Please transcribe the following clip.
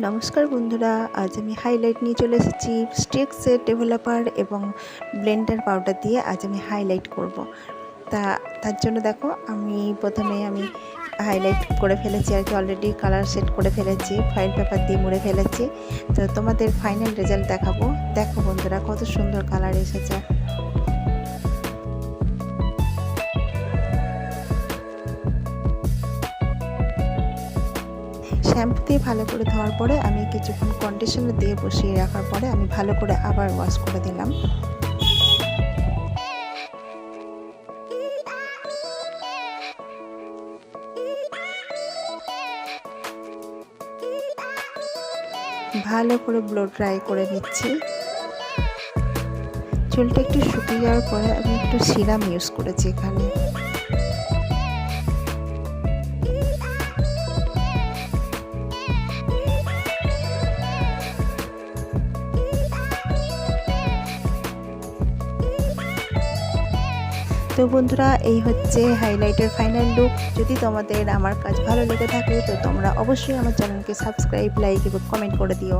নমস্কার বন্ধুরা, আজ আমি হাইলাইট নিয়ে চলে এসেছি। স্টিক্সের ডেভেলপার এবং ব্লেন্ডার পাউডার দিয়ে আজ আমি হাইলাইট করব। তার জন্য দেখো প্রথমে আমি হাইলাইট করে ফেলেছি আর কি, অলরেডি কালার সেট করে ফেলেছি, ফয়েল পেপার দিয়ে মুড়ে ফেলেছি। তো তোমাদের ফাইনাল রেজাল্ট দেখাবো। দেখো বন্ধুরা, কত সুন্দর কালার এসেছে। শ্যাম্পু দিয়ে ভালো করে ধোয়ার পরে আমি কিছুক্ষণ কন্ডিশনার দিয়ে বসিয়ে রাখার পরে আমি ভালো করে আবার ওয়াশ করে দিলাম। ভালো করে ব্লো ড্রাই করে নিচ্ছি। চুলটা একটু শুকিয়ে যাওয়ার পরে আমি একটু সিরাম ইউজ করেছি এখানে। তো বন্ধুরা, এই হচ্ছে হাইলাইটের ফাইনাল লুক। যদি তোমাদের আমার কাজ ভালো লেগে থাকে তো তোমরা অবশ্যই আমার চ্যানেলকে সাবস্ক্রাইব, লাইক এবং কমেন্ট করে দিও।